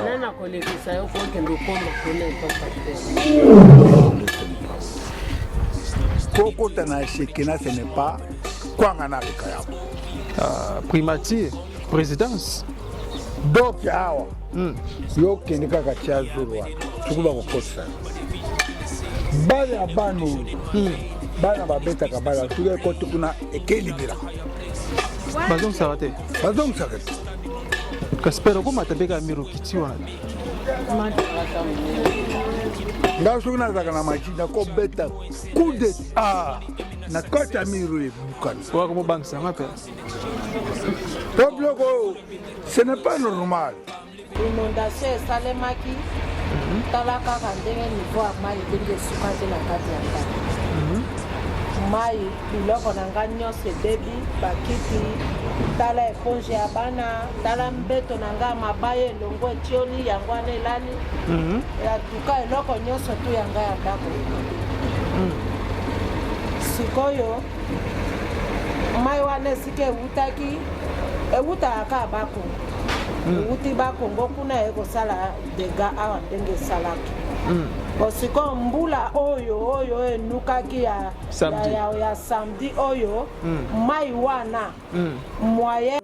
Nana kolekisa yo ko kendo koma kone to Koko tana shekina ce n'est pas quoi ngana kayabo. Primatier, présidence. Donc awa. Yo kenika ka chazurwa. Tukuba kokosa. Bale abanu. Bana babeta kabala tuge ko tukuna ekelibira. Bazong sarate. Bazong sarate. Kaspero ko matabeka miro kitiwa. Ndasukuna zakana machina ko beta kude na kota miro bukan. Wa ko bank ça m'appelle. Tobloko, ce n'est pas normal. Inondation esalemaki tala kaka ndenge niveau ya mai ndenge esuka te na kati ya ndako. Mai biloko na nga nyonso ebebi bakiti tala eponge ya bana tala mbeto na nga mabaya elongo etioli yango wana elali atuka eloko nyonso tu ya nga ya ndako. Sikoyo mai wana esika ewutaka kaka bakongo ewuti bakongo kuna ekosala dega awa ndenge esalaki bosiko mbula oyo enukaki ya samedi oyo mai wana moyen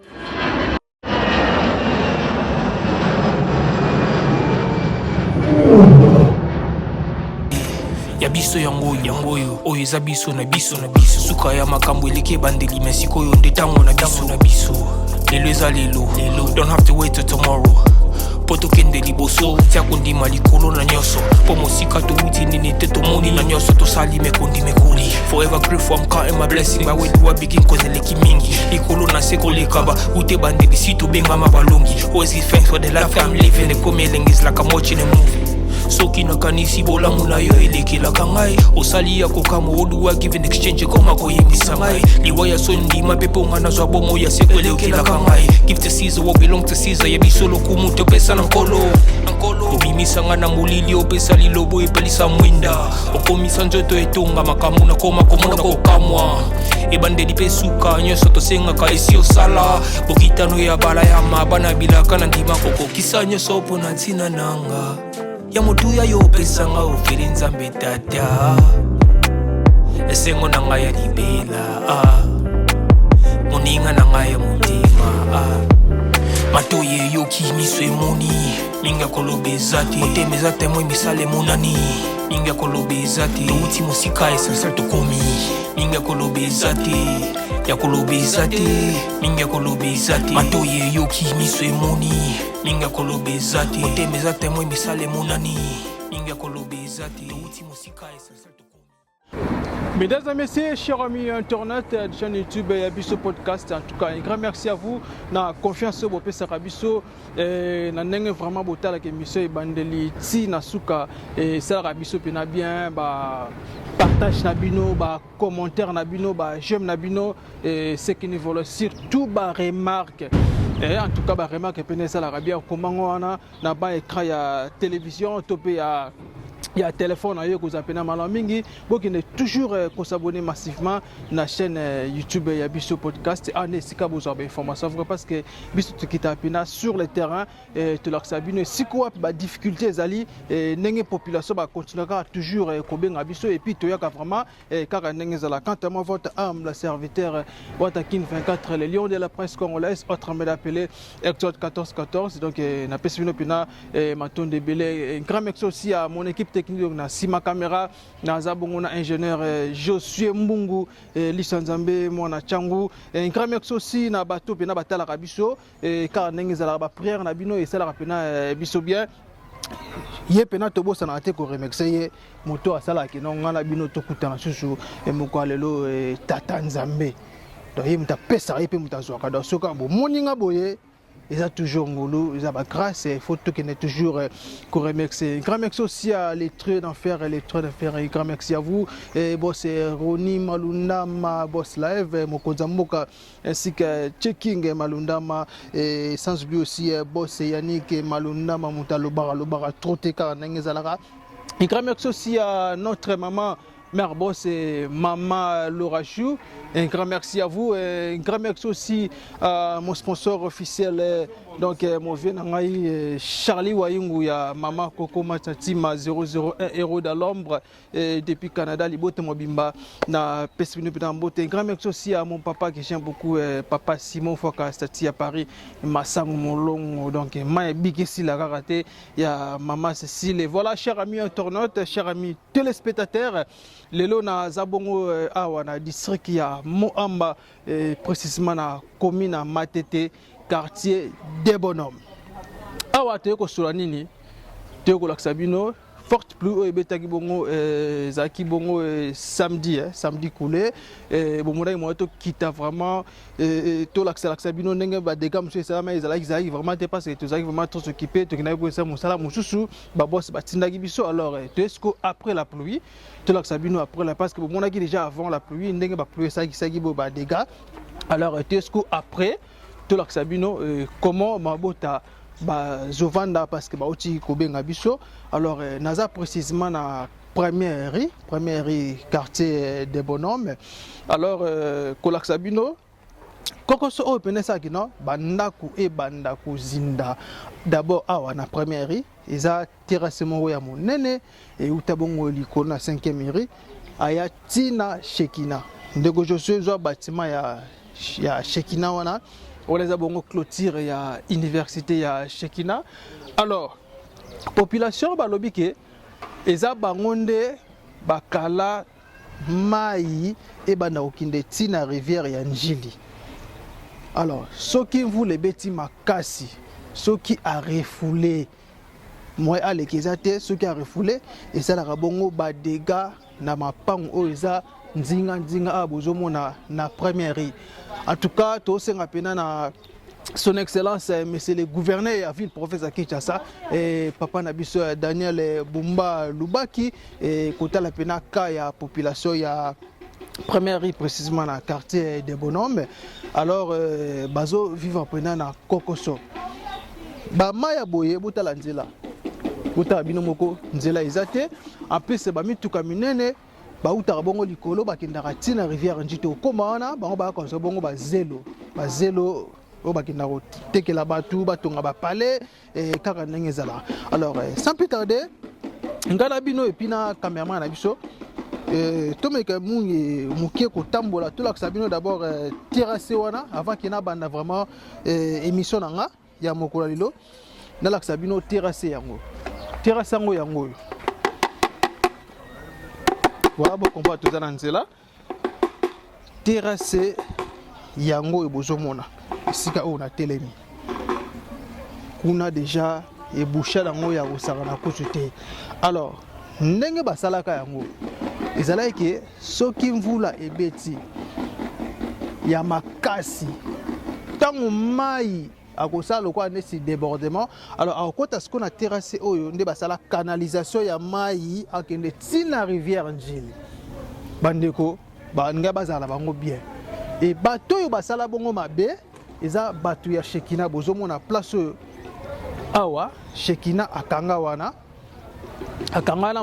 ya biso yango oyo eza biso na biso suka ya makambo eleki ebandeli mesiko oyo nde ntango na biso lelo eza lelo don't have to wait till tomorrow po tokende liboso tia kondima likolo na nyonso po mosika towuti nini te tomoni na nyonso tosali mekoli forever grateful I'm counting my blessing my way do I begin cause eleki mingi likolo na se kolekaba ute bandeli si tobengama balongi always give thanks for the life I'm living the coming is like I'm watching a movie soki nakanisi bolamu na yo elekelaka ngai osali ya kokama oluwa give in exchange koma koyebisa ngai liwa ya sondima mpe mpo nga nazwa bomo ya seko elekelaka ngai give to Caesar what belong to Caesar yebiso lokumu topesa na nkolo obimisa nga na molili opesa lilobo epelisa mwinda okomisa nzoto etonga makambo nakoma komona kokamwa ebandeli mpe suka nyonso tosengaka esi osala bokitano ya bala ya mabana bilaka na ndima kokokisa nyonso mpo na ntina nanga ya motuya yo pesanga ofeli nzambe tata esengo na ngai ya libela moninga na ngai ya motima matoye yoki miso emoni minga koloba eza te motema eza temo emisala emonani minga koloba eza te touti mosika esansal tokomi minga koloba eza te ya koloba eza te minga koloba eza te matoye yoki miso emoni minga koloba eza te motema eza temo emisala emonani minga koloba eza te touti mosika esansal tokomi. Mesdames et messieurs, chers amis internautes de chaîne YouTube et Abisso Podcast, en tout cas, un grand merci à vous. Na confiance au Bopé Sarabisso, na nenge vraiment botala que monsieur Bandeli ti nasuka et ça Rabisso pena bien, ba partage nabino, ba commentaire nabino, ba j'aime nabino et ce qui nous veut surtout ba remarque. Et en tout cas, ba remarque pena ça l'Arabie comment on a na ba écran ya télévision topé ya il y a un téléphone à eux que vous appelez Malamingi. Vous pouvez toujours s'abonner massivement à la chaîne YouTube et Abisso Podcast. Si vous avez des informations, parce que Abisso qui est sur le terrain, tu l'as sabine. Si vous avez des difficultés, la population va continuer toujours à bien Abisso. Et puis, tu as vraiment, car quand moi votre âme, le serviteur, Watakin 24, le lion de la presse congolaise, autrement appelé Exode 1414. Donc, na pesino pina, Maton de Belé. Un grand merci aussi à mon équipe technique na Sima Caméra, na Zabongo na ingénieur Josué Mbungu, Lisanzambe, Mwana Changu. Un grand merci aussi na bateau pena batala Rabisso, car n'engue zala ba prière na bino et ça la pena biso bien. Ye pena tobo sana ate ko remercier moto asala ki non ngana bino tokuta susu e moko lelo tata Nzambe. Donc ye muta pesa ye pe muta zoka do soka bo moninga boye. Ils ont toujours ngolo, ils ont grâce et faut que nous toujours remercier. Grand merci aussi à l'étreux d'enfer et l'étreux d'enfer. Grand merci à vous. Et boss Roni Malundama, boss live, Mokozamoka ainsi que Checking Malundama et sans oublier aussi boss Yannick Malundama Mutalo Bara Troté car n'engezalara. Et grand merci aussi à notre maman mère boss et maman Laura Chou. Un grand merci à vous. Un grand merci aussi à mon sponsor officiel, donc mon vieux Nangaï, Charlie Wayungu, ya maman Coco Matatima 001 héros de l'ombre depuis Canada, Libote Mobimba, na Pesmino Pitambote. Un grand merci aussi à mon papa que j'aime beaucoup, papa Simon Foka, Stati à Paris, Massang Molong, donc Maï Bigesi la raté, il y a maman Cécile. Et voilà, chers amis internautes, chers amis téléspectateurs, les lots na Zabongo Awana, district il y a Moamba, précisément na commune à Matete, quartier des bonhommes. Awa teko solanini, teko laksabino, forte pluie betaki bongo zaki bongo samedi samedi coulé bon moi to kita vraiment to laksabino ndenge ba dégâts monsieur ça mais ils vraiment te parce que tu vraiment trop s'occuper tu n'as pas ça musala mususu ba boss ba tindaki biso alors est-ce que après la pluie to laksabino après la parce que bon on a déjà avant la pluie ndenge ba pluie ça qui ba dégâts alors est-ce que après to laksabino comment mabota ba zovanda parce que ba oti kobenga biso alors naza précisément na première rue quartier des bonhommes alors kolaksabino koko so open ça ki non bandaku e bandaku zinda d'abord awa na première rue eza terrassement ya monene et utabongo liko na 5e rue aya tina Shekina ndeko Josué zo bâtiment ya Shekina wana on les a bon clôture il y a université ya Shekina alors population balobi ke eza bangonde bakala mai e banda okinde tina rivière ya Njili alors soki voulez beti makasi soki a refoulé moi alekizate soki a refoulé et ça la bongo ba dégâts na mapango o eza nzinga abozomona na première rue. En tout cas, tout ce na son excellence monsieur le gouverneur de la ville professeur Kinshasa et papa nabiso Daniel Bumba Lubaki et kota la pena ka ya population ya première rue précisément dans quartier des bonhommes alors bazo vivre pena na Kokoso ba maya boye butala nzela buta bino moko nzela izate en plus ba mituka minene bauta bongo likolo bakindaka tina rivière njito koma wana bango ba konso bongo ba zelo o bakinda ko tekela batu batonga ba palais et kaka ndenge zala alors sans plus tarder ngana bino epina cameraman na biso tomeka mungi mukie ko tambola to la sabino d'abord terrasse wana avant qu'il na banda vraiment émission nanga ya mokolo lilo na la sabino terrasse yango yango voilà bon combat tout ça nzela terrasse yango ebozomona sika o na telemi kuna déjà eboucha dango ya kosaka na kote alors ndenge basalaka yango ezala ke soki mvula ebeti ya makasi tango mai akosala kwa nesi débordement alors akota ce qu'on a terrassé oyo nde basala canalisation ya mai akende tina rivière Njili bandeko banga bazala bango bien et bato yo basala bongo mabe eza bato ya Shekina bozomona place awa Shekina akanga wana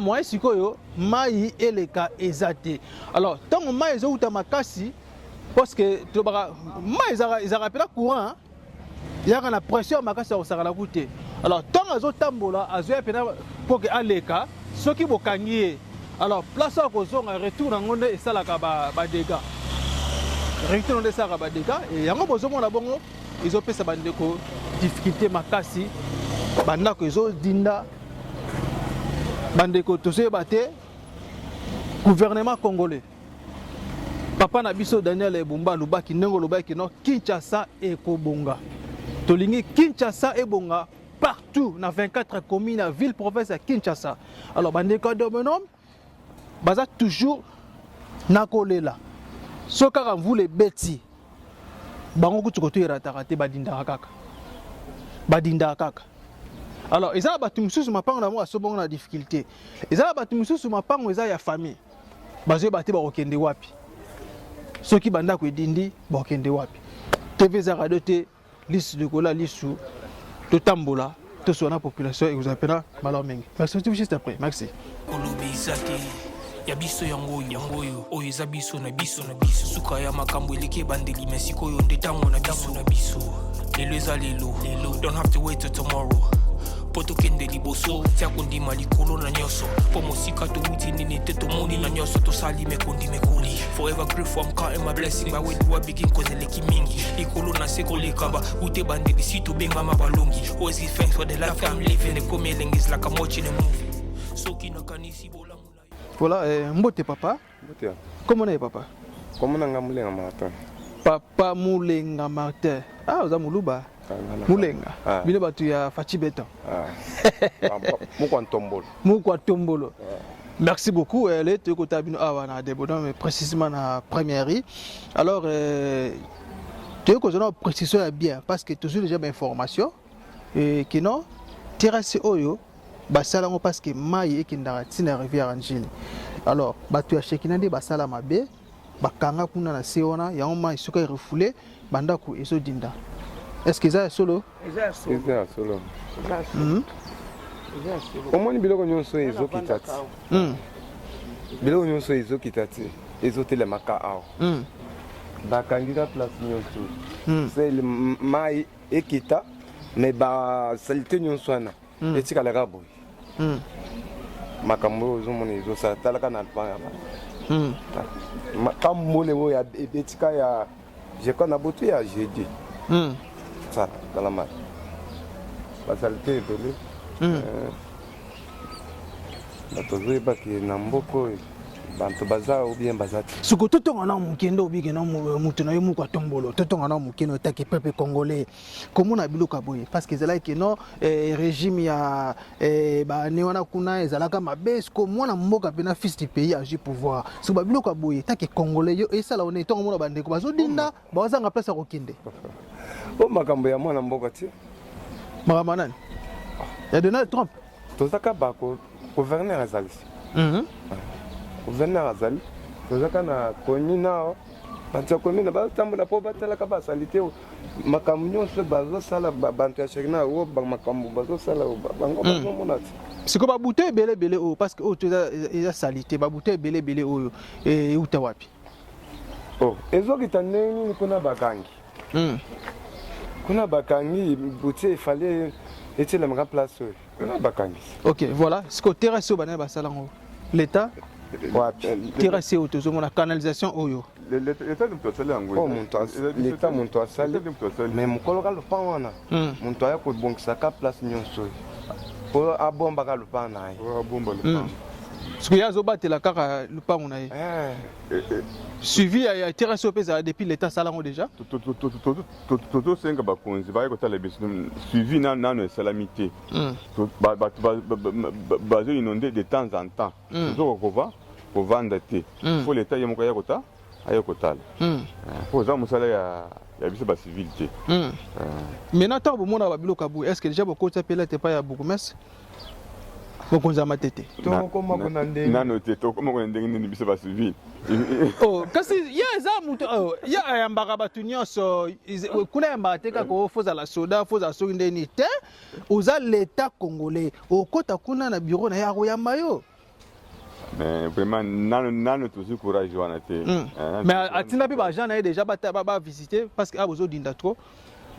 moi sikoyo mai eleka ezate alors tango mai ezouta makasi parce que to baka mai ezaka pela courant il y a une pression makasi au sakala koute alors tant azo tambola azo pena pour que aleka soki bokangi alors place à kozonga retour ngonde et ça la ba dégâts retour de ça ba dégâts et yango bozomona bongo ils ont pesa bandeko difficulté makasi bandako ezo dinda bandeko tose baté gouvernement congolais papa na biso Daniel Bumba Lubaki ndenge lobaki no Kinshasa e kobonga tolingi Kinshasa et bonga partout dans 24 communes à ville province à Kinshasa alors bandeko de bonhomme baza toujours nakolela soka vous les beti bango kutu koto iratarate badinda kaka alors ils a batu mususu mapango na mo asobongo na difficulté ils a batu mususu mapango eza ya famille bazo bati ba okende wapi soki banda ko edindi ba okende wapi TV za radio te liste de cola liste de tambola tout sur la population et vous appellera malheur mengi merci juste après merci ya biso yango oyo eza biso na biso suka ya makambo eleki ebandeli me sikoyo nde ntango na biso lelo eza lelo don't have to wait till tomorrow po tokende liboso tia kondima likolo na nyonso po mosika towuti nini te tomoni na nyonso tosali mekoli forever grateful I'm counting my blessing my way do I begin cause eleki mingi likolo na se kolekaba ute bandeli si tobengama balongi always give thanks for the life I'm living the coming is like I'm watching a movie soki nakanisi bola mula. Voilà, mbote papa. Mbote. Comment on est papa? Comment on a Moulenga Martin? Papa Moulenga Martin. Ah, vous avez Moulouba. Moulenga. Bino batu ya Fachi Beton. Moukwa Tombolo. Moukwa Tombolo. Merci beaucoup. Les deux côtés bino awana débordant mais précisément na première. Alors tu que nous précision bien parce que toujours déjà information et que non terrasse oyo basalango parce que mai ekindaka tina rivière Angile. Alors batu ya Shekina nde basala mabe bakanga kuna na se wana yango mai soka refoulé bandako ezodinda. Est-ce que ça solo? Eza solo. Omoni biloko nyonso ezokitati. Biloko nyonso ezokitati. Ezotelemaka awa. Bakangika place nyonso. C'est le mai ekita mais ba salité nyonso wana etikalaka boye. Makambo ozomona ezosala talaka na lupanga. Kamone boya etika ya je connais beaucoup ya jeudi. Ça dans la main. La saleté est belle. La tozo est pas qui n'amboko. Bantu baza ou bien bazati. Suko totonga na mukendo obige na mutu na yo mukwa tombolo. Totonga na mukendo taki peuple congolais. Comment na biloka boye parce que zala ke no régime ya ba ne wana kuna ezalaka mabe ko mwana mboka pena fils du pays a ju pouvoir. So ba biloka boye taki congolais yo esala one tonga mona bande ko bazodinda bazanga place ko kinde. O makambo ya mwana mboka ti. Makambo nani? Ya Donald Trump. Tozaka ba ko gouverneur azali. Gouverneur azali. Tozaka na commune bantu commune ba tambola po batalaka ba salité makambo nyonso bazosala bantu ya Shekina o makambo bazosala bango bazomona ti. Siko ba bouteille belé o parce que o toza salité ba bouteille belé oyo e uta wapi? Oh, ezokita nini kuna bakangi. Kuna bakangi bouteille fallait était la même place. Kuna bakangi. OK, voilà, ce que terrasse au bana basalango. L'état terrasse au tozo mona canalisation oyo. L'état de Mtosale en Gouye. L'état Mtosale. Mais mukolo ka lupa wana. Muntu aya ko bongisa ka place nyonso. Po abomba ka lupa na ye. Abomba lupa. Ce que yazo batela kaka lupango na ye. Suivi ya terrasse au pesa depuis l'état salango déjà. Toto senga bakonzi ba ko tala biso suivi nano salamité. Bazo inondé de temps en temps. Toto ko pour vendre thé. Faut l'état yemoko ya kota ayokotala. Pour ça musala ya biso ba civilité. Maintenant tant bo mona ba biloka bu est-ce que déjà boko t'appeler te pas ya bourgmestre? Bokonza matete. Tokoma kuna ndenge. Nano te tokoma kuna ndenge ni biso ba civil. Oh, kasi ya za mutu ya ayambaka batu nyonso kuna yamba teka ko foza la soda foza soki ndeni te oza l'état congolais okota kuna na bureau na ya koyamba yo. Mais vraiment nano toujours courage wana te. Mais atina bi ba gens na déjà ba visiter parce que abozo dinda trop.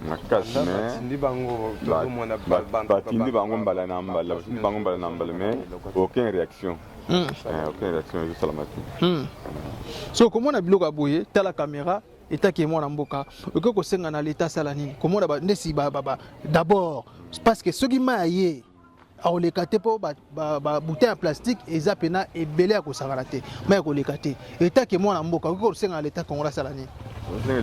Makasi mais bango tozomona batindi bango mbala na mbala mais aucune réaction. Aucune réaction je salamati. So comment na biloko aboye tala caméra etaki mwana mboka okoko senga na l'état sala nini comment na ndesi ba d'abord parce que soki maye a oleka te po ba bouteille en plastique eza pena ebele ya kosangana te mais ko leka te etaki mwana mboka okoko senga na l'état congolais sala nini.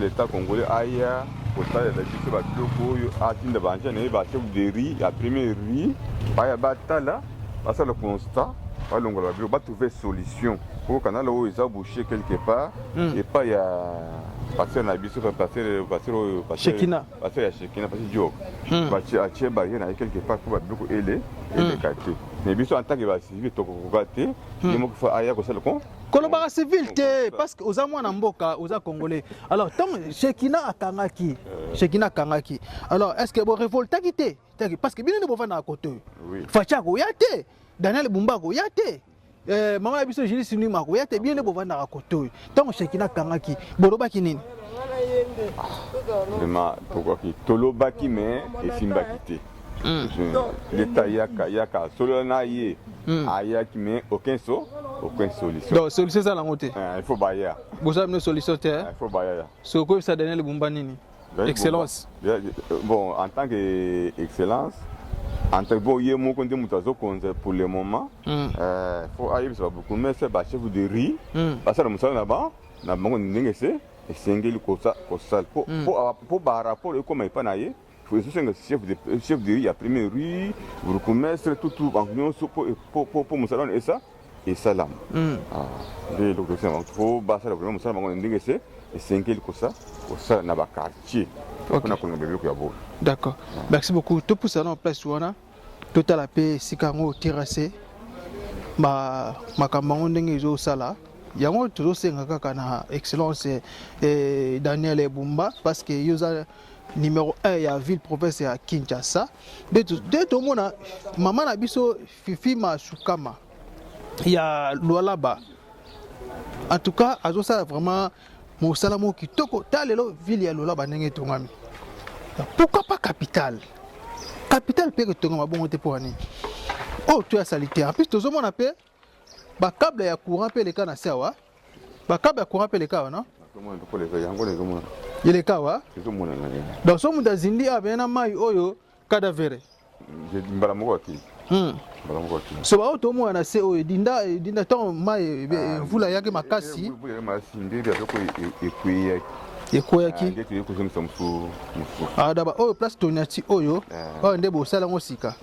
L'état congolais aya kotala la biso ba biloko oyo atinda banja na ba chef de riz ya premier riz baya batala basala constat balongola ba biloko ba trouver solution pour canal oyo eza bouché quelque part et pas ya passer na biso passer Shekina passer ya Shekina passer job bati atie ba yena quelque part pour ba biloko ele kate mais biso en tant que ba civil to ko gate yemo ko fa aya ko sala kon Kolobara civil te parce que oza mwana mboka oza congolais. Alors tant Shekina akangaki. Shekina kangaki. Alors est-ce que bo révolte quitté parce que bien ne bova na côté. Facha ko yate. Daniel Bumba ko yate. maman biso Julie Sinu mako ya te bien le bovanda ka koto tant Shekina kangaki borobaki nini vraiment pourquoi qui tolobaki mais et simbaki te l'état yaka solo na ye ayaki mais aucune solution donc solution ça la ngote il faut bailler vous avez une solution te il faut bailler so ko ça donner le bomba nini excellence bon en tant que excellence en tant que bon yé mon compte mutazo pour le moment faut aller ça beaucoup mais c'est ba chef de riz parce que musala là-bas na bango ndengese et sengeli ko ça pour ba rapport comme il pas naie faut que chef de riz a premier riz vous reconnaître tout en union pour musala et ça là le docteur faut ba ça vraiment musala bango ndengese et sengeli ko ça na ba quartier. D'accord. Merci beaucoup. Tout pour ça en place wana. Total la paix sikango tiracé. Makambango ndenge zo sala. Yango toujours senga kaka na excellence Daniel Ebumba parce que yoza numéro 1 ya ville province ya Kinshasa. De tout mona maman na biso Fifi Masukama. Ya Lualaba. En tout cas, azo ça vraiment mon salamo qui toko talelo ville ya Lualaba ndenge tongami. Pourquoi pas capitale? Capitale peut que tu as bon pour année. Oh, tu as salité. En plus, tu as un peu de câble à courant, les cas, na câble à courant, les cas, non? Il est cas, dans ce monde d'Azindi, il y a un maï oyo cadavre. So ba auto mo na se oyo dinda ton maï vula yake makasi. Ekoyaki d'abord oh place toniati oyo oh ndebo sala ngosika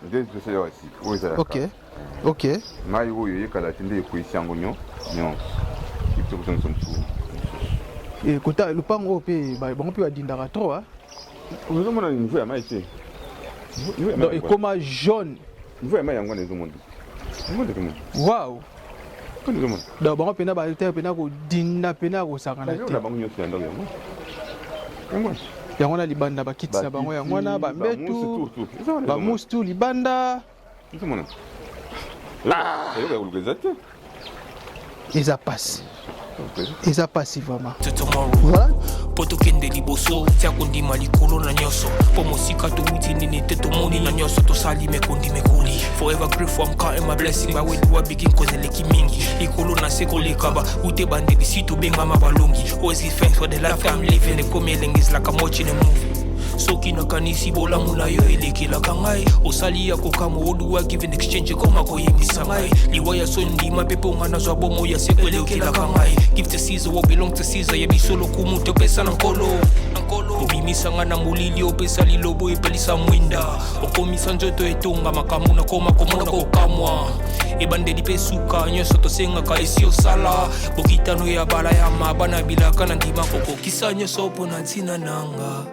OK mai oyo yekala tinde ekoyisango nyo et kota lupango pe ba bango pe adindaka trop hein vous mona ni niveau ya mai te donc et comme jaune niveau ya mai yango na zomondo wow donc bango pena ba te pena ko dinda pena ko sakana te yango na libanda bakiti na bango yango na ba mbetu ba mustu libanda ils a passé vraiment voilà poto kende liboso tia kondi malikolo na nyoso po mosika to wuti nini te to moni na nyoso to sali me kondi me kuli forever grateful I'm counting my blessing by way do I begin cause eleki mingi ikolo na seko lekaba ute bande disitu benga mabalongi always give thanks for the life I'm living the coming is like I'm watching a movie soki na kanisi bola mula yo elekela kangai osali ya kokamo oduwa give in exchange koma koyemisa ngai liwaya so ndima pepo ngana zwa bomo ya sekwelekela kangai give to Caesar what belong to Caesar ya bisolo kumuntu pesa na nkolo obimisa ngana mulili opesa lilobo epelisa mwinda okomisa njoto etonga makamu na koma komona kokamwa ebandeli pesuka nyoso tosenga ka esi osala bokitano ya bala ya mabana bilaka na ndima kokokisa nyoso pona ntina nanga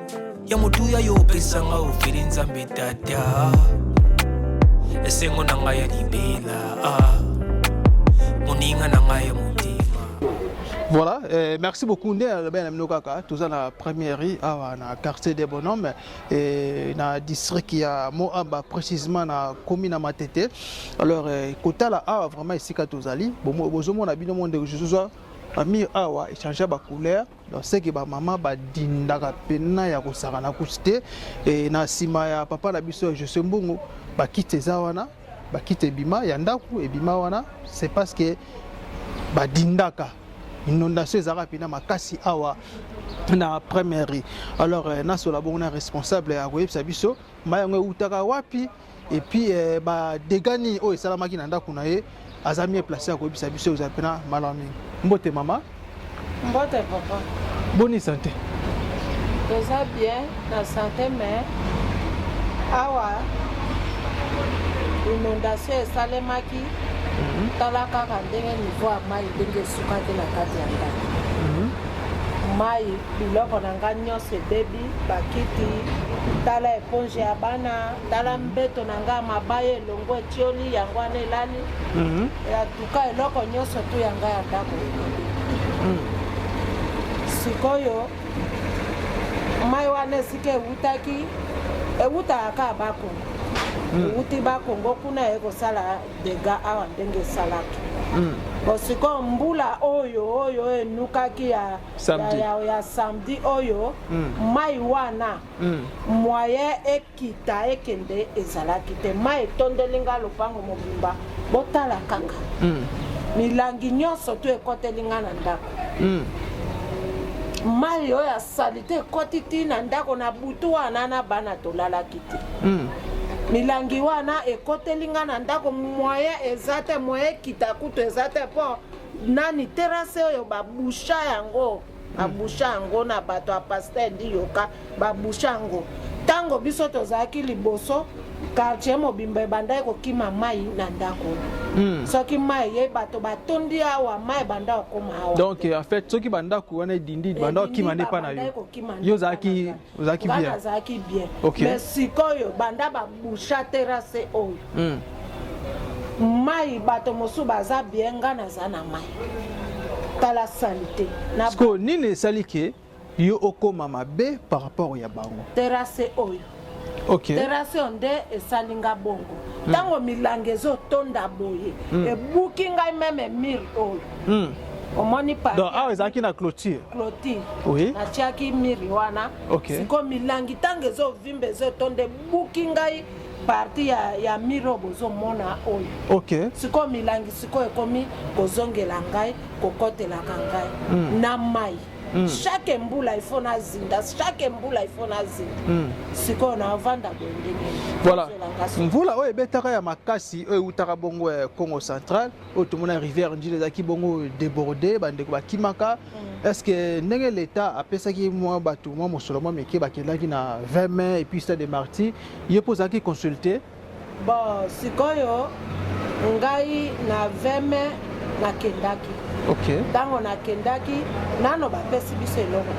ya motuya yo pesanga ofere nzambe tata esengo na ngai ya libela moninga na ngai ya motema. Voilà, merci beaucoup. Tout ça la première na quartier des bonhommes et na district qui a Moaba précisément na commune à Matete. Alors côté là vraiment ici quand tous ali bon bozomo na bino monde Jésus ami awa échanger ba couleur donc c'est que ba maman ba dindaka pena ya kosaka na kusite et na sima ya papa la biso je sais mbongo ba kite zawana ba kite bima ya ndaku e bima wana c'est parce que ba dindaka inondation ezaka pena makasi awa na première. Alors na so la bonne responsable ya koyebisa biso mayango utaka wapi et puis ba dégani o esalamaki na ndaku na ye azami placé à koyebisa biso uzapena malami. Mbote maman. Mbote papa. Bonne santé. Déjà bien, la santé mais awa inondation esalemaki tala kaka ndenge niveau ya mai ndenge esuka te na kati ya ndako mai biloko na ngai nyonso ebebi bakiti tala eponge ya bana tala mbeto na ngai mabaya elongo etioli yango wana elali atuka eloko nyonso tu ya ngai ya ndako sikoyo mai wana esika ewutaki ewutaka kaka bakongo ewuti bakongo kuna ekosala dega awa ndenge esalaki Bon siko mbula oyo enukaki ya samedi oyo mai wana moyen ekita ekende ezalaki te mai etondelinga lopango mobimba botala kaka milangi nyonso to ekotelinga na ndako mai oyo asali te ekoti ti na ndako na butu wana na bana tolalaki te milangi wana ekotelinga na ndako moyen eza te moyen ekita kutu eza te mpo nani terase oyo babusha yango babusha yango na bato ya paster ndi yoka babusha yango ntango biso tozalaki liboso quartier mobimba ebanda ekokima mai na ndako soki mai ye bato batondi awa mai banda okoma awa donc en fait soki bandako wana edindi banda okima nde pa na yo ozalaki bien mais sikoyo banda babusha terase oyo mai bato mosusu baza bien nga naza na mai tala salite sko nini esali ke yo okoma mabe par rapport ya bango terase oyo terase onde esalinga bongo ntango milangi ezotonda boye ebuki ngai meme mire oyo omoni awa ezalaki na clôture natiaki mire wana siko milangi ntango ezovimba ezotonda ebuki ngai parti ya mire oyo bozomona oyo siko milangi siko ekomi kozongela ngai kokotelaka ngai na mai chaque mbula il faut nazinda chaque mbula il faut nazinda siko na vanda bondenge voilà mbula oyo ebetaka ya makasi oyo utaka bongo Congo central oyo tomona rivière njili ezaki bongo débordé bandeko bakimaka est-ce que ndenge l'état apesaki mwa bato mwa mosolo mwa meke bakendaki na 20 mai et puis stade de martyrs ye pozaki consulter bon sikoyo ngai na 20 mai nakendaki ntango nakendaki nano bapesi biso eloko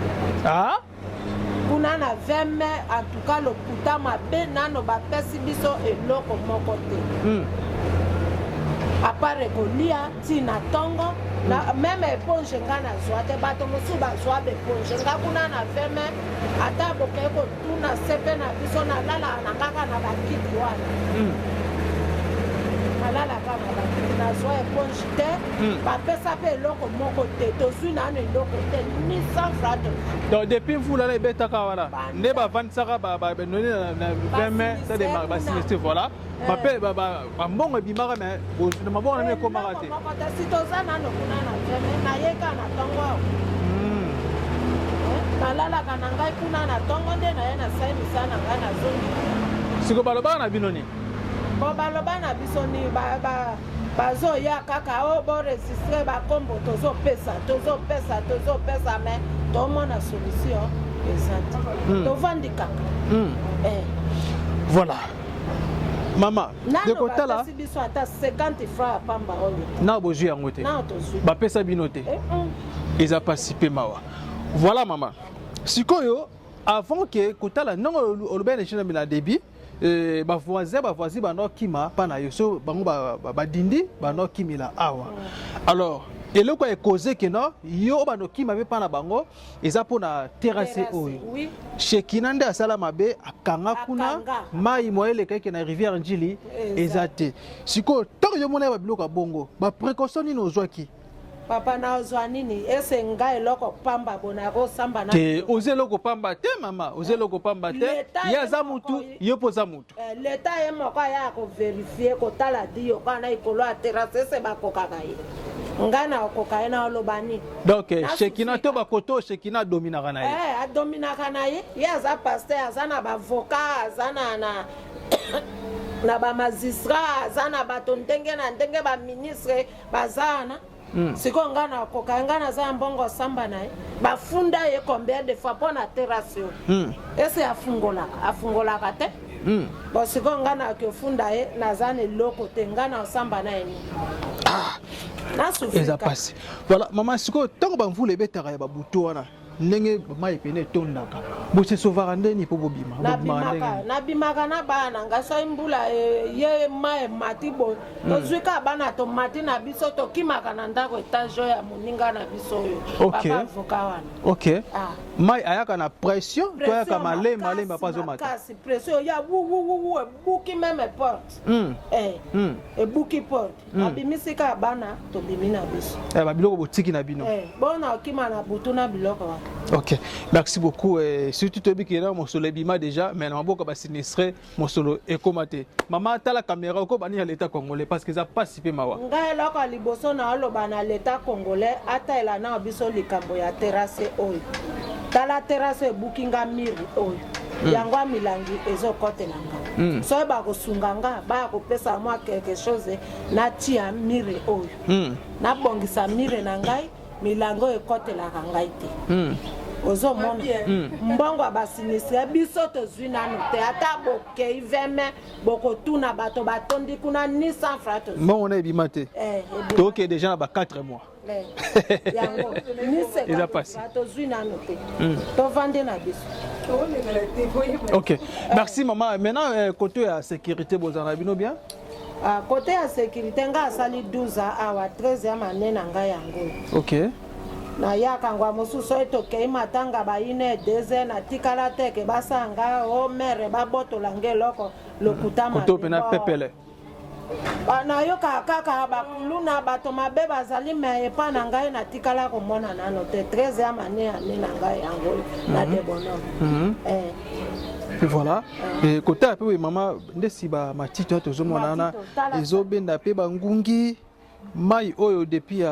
kuna na 20 mai en tout cas lokuta mabe nano bapesi biso eloko moko te apare kolia ntina ntongo meme eponge nga nazwa te bato mosusu bazwa beponge nga kuna na 20 mai ata bokei kotuna sepe na biso nalalaka na kaka na bakiti wana nalalaka na bakiti nazwa eponge te bapesa mpe eloko moko te tozwi nano eloko te ni 100 francs. Donc depuis mvula na ebetaka wana nde bavandisaka banoni na 20 mai ça de basinistre voilà bape bambongo ebimaka me na mabongo nani ekomaka te si toza nano kuna na 20 mai nayeka na ntongo awa nalalaka na ngai kuna na ntongo nde naye nasali misala na ngai nazongi siko balobaka na bino nini bo baloba na biso ni bazoya kaka o boregistre bakombo tozopesa me tomona solution eza te tovandi kaka voilà mama dekotala nano biso ata 50 francs ya pamba oyo na bozwi yango te tozwi bapesa bino te eza pasi mpe mawa voilà mama sikoyo avant ke kotala ndongo oloba na china na débit bavoisin bando kima pana yo so bango badindi bando kimila awa alors eloko ekoze ke no yo bando kima pe pana bango eza pona terrasse oyo Shekina nde asala mabe akanga kuna mai moele keke na rivière njili eza te siko toko yo mona ba biloko bongo ba précaution ni nozwaki papa na ozwa nini ese ngai eloko pamba bona ko samba na te oze loko pamba te mama oze loko pamba te ya za mutu yo poza mutu l'état est moko ya ko vérifier ko tala di yo kana ikolo a terrasse se ba kokaka ye ngana okoka na olobani donc Shekina to ba koto Shekina domina kana ye a domina kana ye ya za pasteur azana ba avocat azana na ba magistrat azana ba ndenge na ndenge ba ministre bazana siko ngana koka ngana za mbongo samba naye bafunda ye combien de fois pona terrasse ese afungolaka te bo siko ngana ke funda ye nazane loko te ngana samba naye ni na eza passé voilà mama siko tango bamvula ebetaka ya babuto wana ndenge mai pene tondaka Bose sauvarande ni po bobima. Na bimaka na bana ngasa imbula ye mae matibo. Tozwika bana to mati na biso to kimaka na ndako etage ya moninga na biso yo. Papa avocat wana. OK. Mai ayaka na pression, to ayaka malema pas zo mata. Kasi pression ya wu buki même porte. E buki porte. Abimisika bana to bimina biso. Ba biloko botiki na bino. Bona okima na butuna biloko wa. OK. Merci beaucoup. Surtout tobi ki na mo solo bima déjà, mais na maboka ba sinistre mo solo ekomate. Maman ta la caméra ko bani ya l'état congolais parce que ça participer mawa. Ngai loko liboso na oloba na l'état congolais ata ela na biso likambo ya terrasse oyo. Tala terrasse bookinga miri oyo. Yango milangi ezokotela nga. So ba kosunga nga ba kopesa moi quelque chose na tia miri oyo. Na bongisa mire na ngai milango ekotela ka ngai te. Ozo mona mbongo abasinistre biso tozwi nanu te ata bokei veme bokotuna bato batondi kuna ni 100 francs. Mbongo na ebima te. Donc déjà na ba 4 mois. Yango ni se il a passé. Tozwi nanu te. To vendre na biso. OK. Merci maman. Maintenant côté ya sécurité bozana bino bien? Côté ya sécurité nga asali 12 awa 13e année na nga yango. OK. Na yaka ngwa mosusu etokei matanga baine 2 na tikala teke basanga o mere babotola ngeloko lokutama. Koto pena pepele. Na yoka kaka bakulu na bato mabe bazali me epa na ngai na tikala komona nano te 13e année na ngai yango na de bonhomme. Et voilà. Et côté un peu maman ndesi ba matito tozomona na ezobenda pe bangungi mai oyo depuis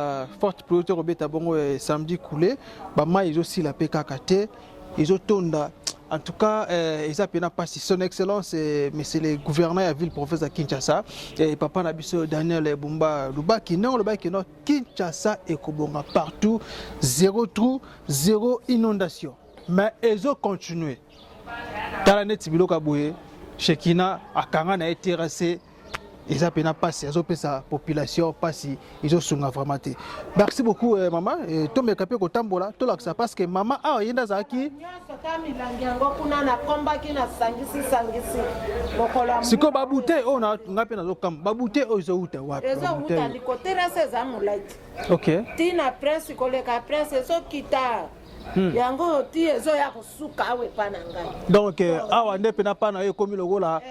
forte priorité robeta bongo samedi coulé ba mai aussi la PKKT ezotonda en tout cas ils appellent pas son excellence monsieur le gouverneur de la ville province à Kinshasa et papa na biso Daniel Bumba Lubaki non Kinshasa et kobonga partout zéro trou zéro inondation mais ils ont continué tala neti biloko boye Shekina akanga na terrassé ils appellent pas ils ont sa population passi ils ont sunga vraiment. Merci beaucoup maman et tombe kapé ko tambola to la ça parce que maman yenda zaki siko babute ona ngape na zokam babute ozo uta wapi babute liko terrasse za mulait. OK Tina prince koleka prince so kita yango ti ezo ya kosuka awe pana ngai. Donc awa ndepe na pana yo komi logola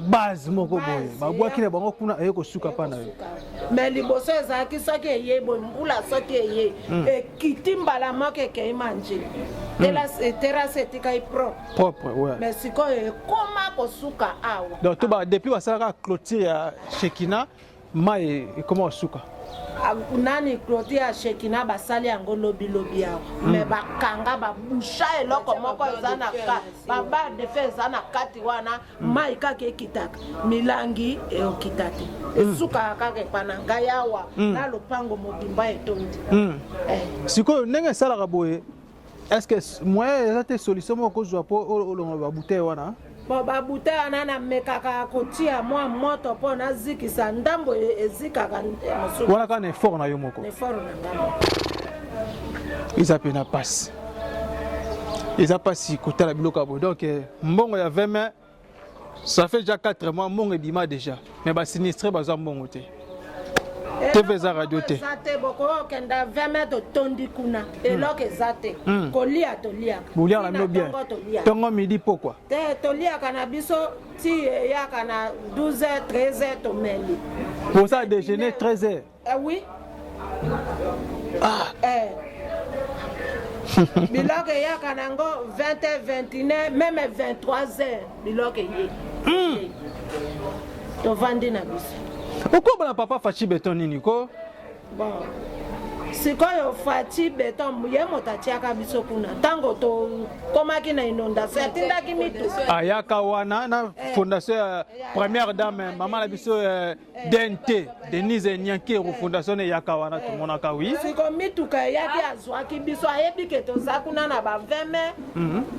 base moko boye babwaki na bango kuna yo kosuka pana yo. Mais liboso ezaki soki eyebo mbula soki eye ekitimbala moke ke manje. Terrasse etika propre ouais. Mais sikoyo koma kosuka awa. Donc to ba depuis wasaka clôture ya Shekina mai comment suka nani clôture ya Shekina basali yango lobi awa mais bakanga babusha eloko moko ezana ka baba de fe ezana kati wana mai kake kitaka milangi eokitati esuka kake pana ngai awa na lopango mobimba etondi. Sikoyo ndenge salaka boye est-ce que moyen ezate solution moko zwa po olonga ba bouteille wana bo ba bouteille nana mekaka kotia mwa moto po na zikisa ndambo ezikaka mosusu wana kana effort na yo moko effort na ndambo izapena passe izapasi kotala biloko bo donc mbongo ya 20 mai ça fait déjà 4 mois mbongo ebima déjà mais ba sinistré baza mbongo te TV za radio te zate boko kenda 20 mètres tondi kuna eloko zate kolia tolia bulia na no bien tongo midi pourquoi te tolia kana biso ti ya kana 12h 13h to meli pour ça déjeuner 13h oui biloko ya kana ngo 20h 21h même 23h biloko ye to vandi na biso. Pourquoi mon papa Fachi Béton nini ko? Bon. Sikoyo Fachi Béton ye motachiaka biso kuna. Tango to komaki na inondation atindaki mitu. Ayaka wana na fondation première dame maman la biso DNT Denise Nyankero fondation yaka wana tout mona ka oui. Siko mitu ka yaki azwaki biso ayebi ke to zakuna na ba 20 mai.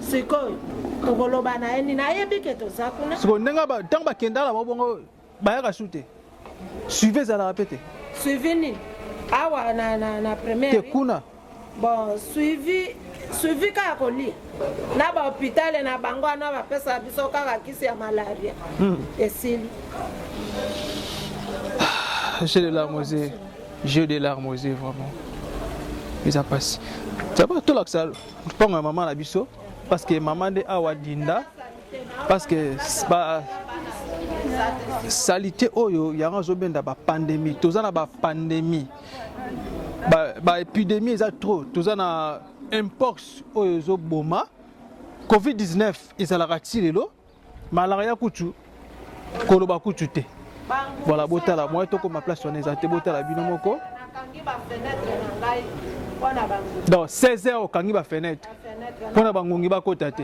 Sikoyo tokoloba na eni na ayebi ke to zakuna. Siko ndenga ba tango ba kendala mabongo bayaka shooter. Suivez à la répéter. Suivi ni awa na première. Tekuna. Bon, suivi suivi kaka kolia na bahôpital na bango wana bapesa biso kaka kisi ya malaria esili. J'ai des larmes aux yeux. J'ai des larmes aux yeux, vraiment. Ils ont passé. C'est pas tout là que ça. Je prends maman la biso parce que maman de Awadinda parce que salité oyo yanga zobenda ba pandémie. Tozana ba pandémie. Ba épidémie eza trop. Tozana mpox oyo zo boma. Covid-19 ezalaka ti lelo. Malaria kutu. Koloba kutu te. Voilà, botala moi to ma place on ezate botala bino moko. Donc 16h au kangi ba fenêtre. Pona bangongi ba kota te.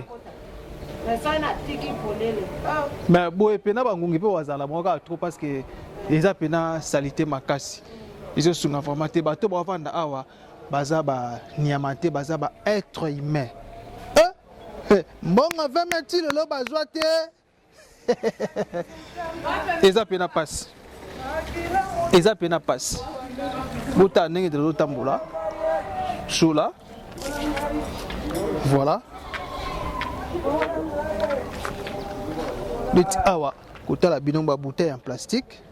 Mais boye pena bangongi pe wazala moka trop parce que les apena salité makasi. Ils ont sunga vraiment te bato ba vanda awa baza ba niamate baza ba être humain. Mbonga 20 mètres le lo bazwa te. Eza pena passe. Eza pena passe. Bota nenge de l'otambola. Chola. Voilà. Beti awa kota la binomba bouteille en plastique.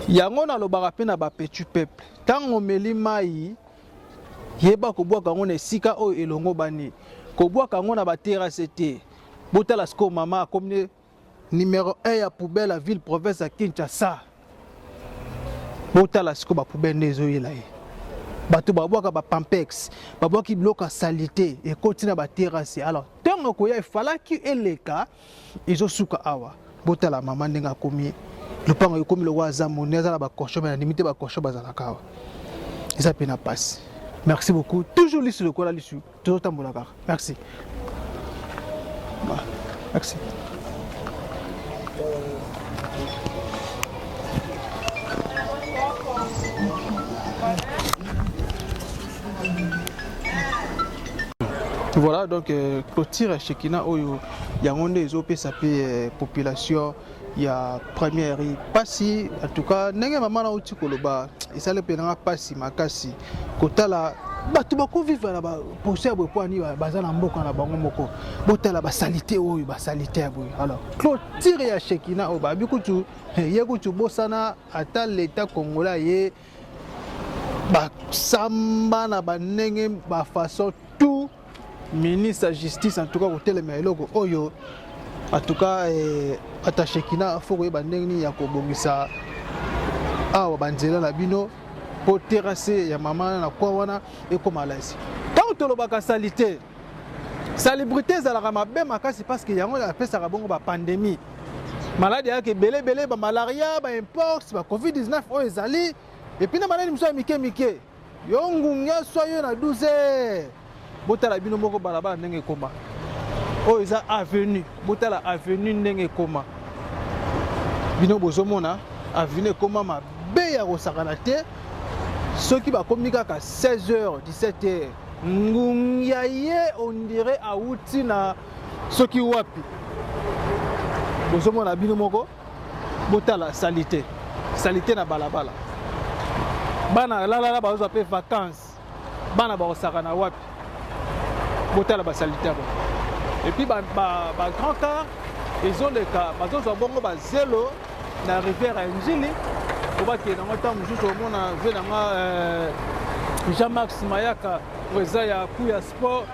Yango na lobaka pena ba petit peuple. Tango meli mai yeba ko bwa kango na sika o elongo bani. Ko bwa kango na ba terrasse te. Bota la sko mama comme numéro 1 à poubelle à ville province à Kinshasa. Bota la sko ba poubelle nezo yela ye. Bato ba boka ba pampex, ba boki bloka salité et continue ba terrasse. Alors, tant ko ya fala ki eleka, izo suka awa. Bota la maman ndenga komi. Le pango yo komi le waza moneza la ba cochon na limité ba cochon bazala kawa. Ça pena passe. Merci beaucoup. Toujours lissu le kola lissu. Toujours tambola kar. Merci. Merci. Voilà donc clôture Shekina oyo yangonde ezopé sapé population ya première pasi en tout cas ndenge mama na uti koloba isale penanga pasi makasi kotala bato bako vivre na ba poser bo poani baza na mboka na bango moko botala ba salité oyo ba salité ya boyo. Alors clôture ya Shekina oyo ba bikutu ye kutu bosana ata l'état congolais ye ba samba na ba ndenge ba façon tout ministre de la justice en tout cas hôtel Maeloko oyo en tout cas attaché kina faut que bandengni ya kobongisa awa banzela na bino po terrasser ya mama na kwa wana et comme alaisi tant to lobaka salité salubrité za la mabe makasi parce que yango la pesa ka bongo ba pandémie maladie ya ke belé ba malaria ba mpox ba covid-19 o ezali et puis na maladie mso mike yongunga soyo na 12h botala bino moko balabala ndenge koma o eza avenue botala avenue ndenge koma bino bozomona avenue koma mabe ya kosakana te soki bakomi kaka 16h 17h ngungia ye on dirait auti na soki wapi bozomona bino moko botala salité na balabala bana la bazwa pe vacances bana bakosakana wapi botala ba salité bon. Et puis ba grand car ils ont le cas bazo zo bongo ba zélo na rivière Njili on va que dans temps juste au monde ve na Jean-Max Mayaka reza ya kuya sport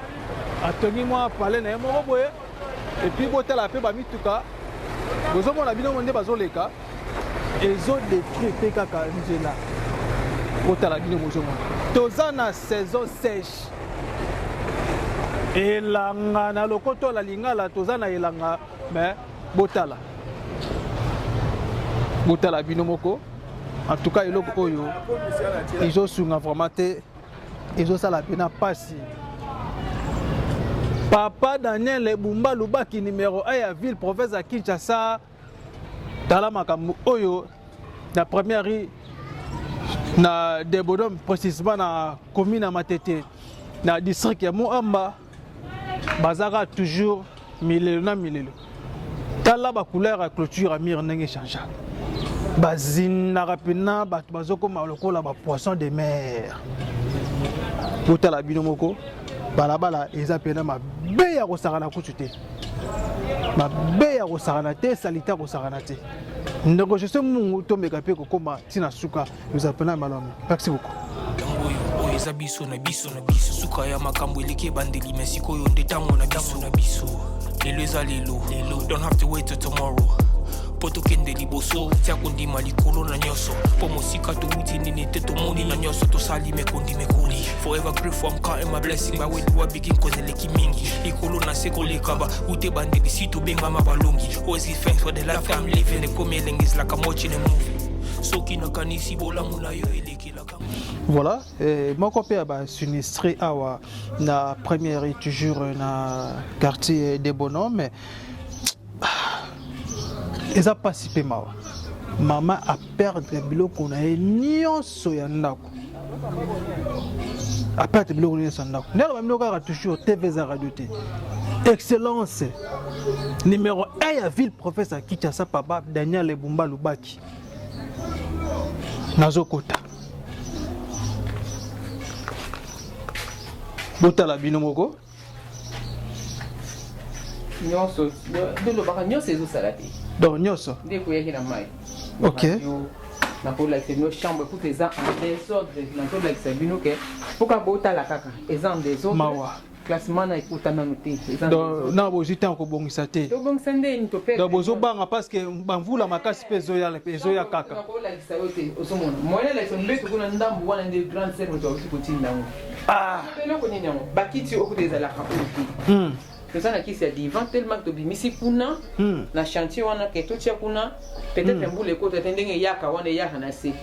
atoni moi parler na mo boye et puis botala pe ba mituka bozo mona bino monde bazo leka ils ont détruit pe kaka Njela botala bino bozo mona tozana saison sèche elanga na lokoto la lingala tozana elanga mais botala bino moko en tout cas eloko oyo ils ont sunga vraiment te ils ont ça la pena pasi papa Daniel Bumba Lubaki numéro 1 à ville province à Kinshasa tala makambo oyo la première rue na Debodom précisément na commune à Matete na district ya Moamba bazaka toujours milelo na milelo tala ba couleur à clôture à mir ndenge change bazina rapina bato bazoko ma lokola ba poisson de mer botala bino moko balabala eza pena mabe ya kosakana kutu te mabe ya kosakana te salite ya kosakana te ndeko je sais mungu tomeka pe kokoma tina suka eza pena malamu. Merci beaucoup. Eza biso na biso na biso suka ya makambo eleki bandeli mesiko yo ndetango na biso na biso lelo eza lelo don't have to wait till tomorrow poto kende liboso tia kondima likolo na nyoso po mosika touti nini te tomoni na nyoso tosali mekondi mekoli forever grateful I'm counting my blessing ba when you begin cause eleki mingi likolo na seko lekaba ute bandeli si to benga mabalongi always give thanks for the life I'm living the coming is like I'm watching a movie soki na kanisi bolamu na yo eleki la kama. Voilà, mon copain a sinistré à la première toujours na quartier des bonhommes, mais ils a pas si peu mal. Maman a perdu le bilot qu'on a nion soyanako. A perdu le bilot qu'on a soyanako. N'est-ce pas toujours TV radio T. Excellence numéro 1 à ville professeur Kinshasa papa Daniel Lebumba Lubaki. Nazokota. Botala bino moko nyonso ndelo baka nyonso ezosalate donc nyonso nde koyaki na mai. Ok. nakolakisa bino chambre pour eza en désordre nakolakisa bino ke mpoka botala kaka eza en désordre mawa classement na ekutana no te donc na bozita kobongisa te tobongisa ndeni topere donc bozobanga parce que bamvula makasi mpe ezoya kaka nakolakisa yo te ozomona moyena lakisa mbeto kuna ndambu wana nde grande sere moto akuti kotinda yango eloko nini yango bakiti okuta ezalaka oyo te toza na kisi ya divan tellement tobimisi kuna na chantier wana ke totia kuna peut-être mbula ekota te ndenge eyaka wana eyaka na se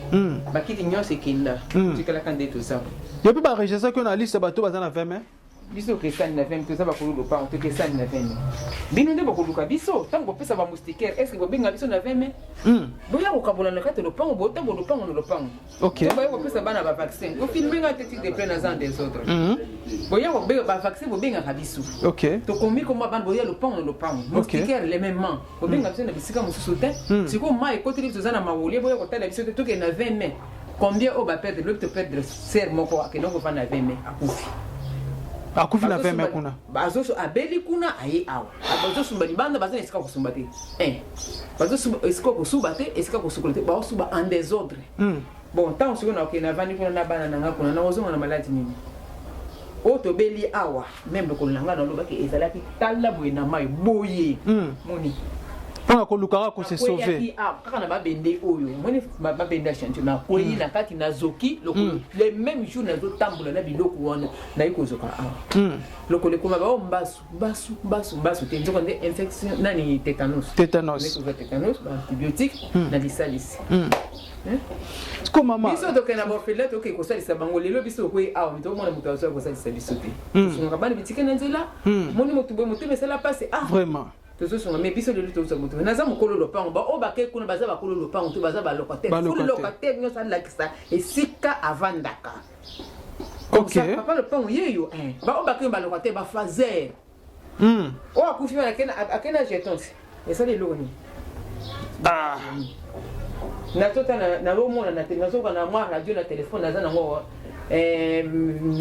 bakiti nyonso ekenda tikalaka nde toza yo mpe baregistre ko na liste bato baza na 20 biso okesani na 20 toza bakolo lopango tokesani na 20 bino nde bakoluka biso ntango bopesa bamoustiquaire est ce que bobenga biso na 20 boya kokabola na kati lopango botambo lopango na lopango boya kopesa bana bavaccin ofilmenga te tike de plein azan des autres boya kobenga bavaccin bobengaka biso tokomi koma bana boya lopango na lopango moustiquaire les mêmes mains bobenga biso na bisika mosusu te sikoyo mai ekoteli biso oza na mawolie boya kotala biso te tokende na 20 mai combien oyo baperdre lobi toperdre ser moko akende okova na 20 mai akufi akufi na 20 mai kuna bazoso abeli kuna aye awa bazosumba libanda baza na esika kosumba te bazosumba esika kosuba te esika kosukola te baosuba en désordre bon ntango sikoyo na okende navandi kuna na bana nanga kuna na ozonga na maladi nini oyo tobeli awa meme lokolo nanga nalobaki ezalaki tala boye na mai boye moni mpona kolukaka kose sauve kaka na babende oyo moni babende ya chantier nakwei na kati nazoki lokolo le même jour nazotambola na biloko wana nayi kozoka awa lokolo ekoma bao mbasu te nzoko nde infection nani tétanos baantibiotique na lisalisi siko mama biso tokenda borfele toke kosalisa bango lelo biso okwei awa mitomona moto azoya kosalisa biso te tosungaka bana bitike na nzela moni motu boye motema esala pase vraiment tozosunga mais biso lelo toza moto naza mokolo lopango bao bake kuna baza bakolo lopango to baza balocataire nyonso alakisa esika avandaka papa lopango yeyo bao bake balocataire bafazer oyo akufi wana akena jetonse esali eloko nini nazotana nazomona nazoka na mwa radio na telefone naza nango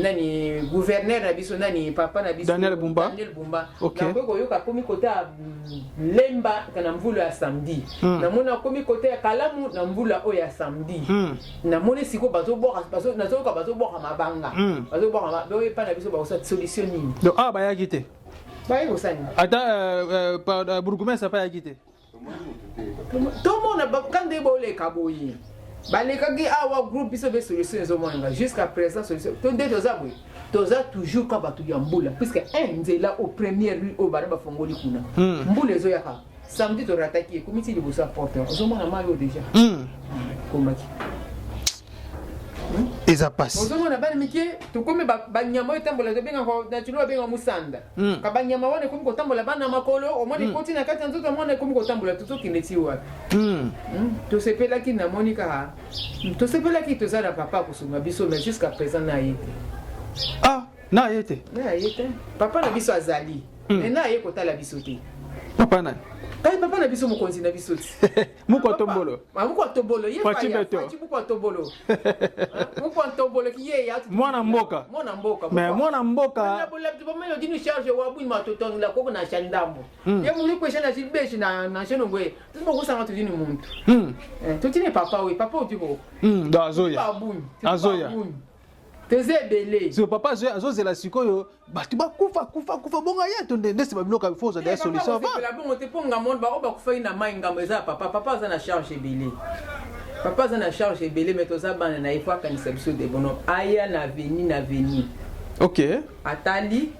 nani gouverneur na biso nani papa na biso Daniel Bumba nakoki koyoka komi kote ya lemba na mvula ya samedi namoni komi kote ya kalamu na mvula oyo ya samedi namoni sikoyo nazoyoka bazoboka mabanga bazoboka epa na biso bakosala solution nini donc awa bayaki te baye kosani ata bourgmestre apayaki te tomona kande boleka boye balekaki awa groupe biso be solution ezomonanga jusqu'à présent solution to nde toza boye toza toujours ka bato ya mbula puisque nzela au première rue oyo bana bafongoli kuna mbula ezoyaka samedi torataki ekomiti liboso ya porte ozomona mai oyo déjà komaki eza pasi ozomona bana mike tokomi banyama oyo etambola tobengaka natuli babenga musanda ka banyama wana ekomi kotambola bana makolo omona ekoti na kati ya nzoto omona ekomi kotambola tozokende ti wapi tosepelaki namoni kaka tosepelaki toza na papa kosunga biso mais jusqu'à présent na ye te na ye te papa na biso azali mais na ye kotala biso te papa nani Quand papa na biso mokonzi na biso ti. Muko tombolo. Muko tombolo ye fa ya. Beto. Muko tombolo. Muko tombolo ki ye ya. Mwana mboka. Mais mwana mboka. Na bola tu pas me dinu charge wa bu ma to ton la ko na shandambo. Ye mu ko shana si beshi na sheno ngwe. Tu mo ko sanga tu dinu muntu. Tu tine papa oui, papa tu ko. Da azoya. Azoya. Tezebele. So papa azozela sikoyo batu bakufa bonga ya tonde ndese babiloka bifoza da solution va. La bon te ponga monde ba bakufa ina mai ngamba za papa za na charge ebele. Papa za na charge ebele mais toza bana na ifwa kanisa biso de bono aya na veni. OK. Atali.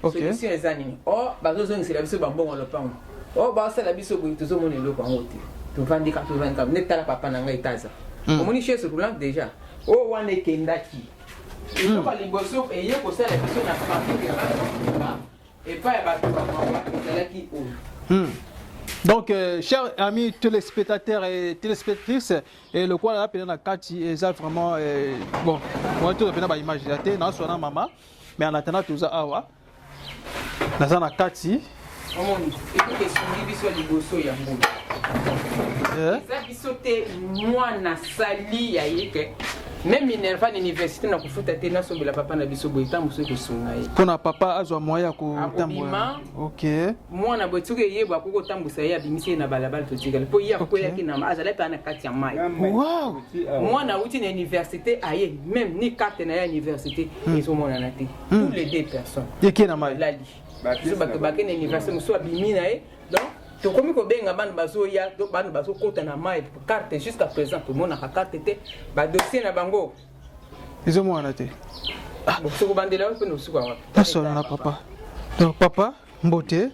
Solution ezani. Oh bazozo ngisela biso bambongo lopango. Oh ba sala biso boyi tozo mona eloko ngote. To vandika netala papa na ngai taza. Omoni chez roulant déjà. Oh wana ekendaki ezoka liboso eye kosala biso na famille epa ya bato bamama ezalaki oyo. Donc, chers amis téléspectateurs et téléspectatrices, et le quoi là, pendant Kati, est vraiment bon. Moi, tout le monde a une image de la tête, maman, mais en attendant tout ça, awa, dans la Kati. Omoni, écoutez, si biso liboso ya mbongo. Ça biso te mwana sali ya yeke. Même minerva l'université na kufuta te na sombela papa na biso boita muso ko sunga ye. Pona papa azwa moya ko tambula. OK. Mwana botuke yeba ko tambusa ya bimisi na balabala to tigala. Po ya ko yaki na azala pa na kati ya mai. Wow. Mwana uti na université aye même ni carte na ya université ils ont mona na te. Tous les deux personnes. Yeki na mai. Lali. Biso bato bakene na université muso abimi na ye. Donc to komi ko benga bana bazo ya to bana bazo kota na mai carte jusqu'à présent tout monde a carte te ba dossier na bango izo mwana te soko bandela ko no suka wa paso na papa. Donc papa mbote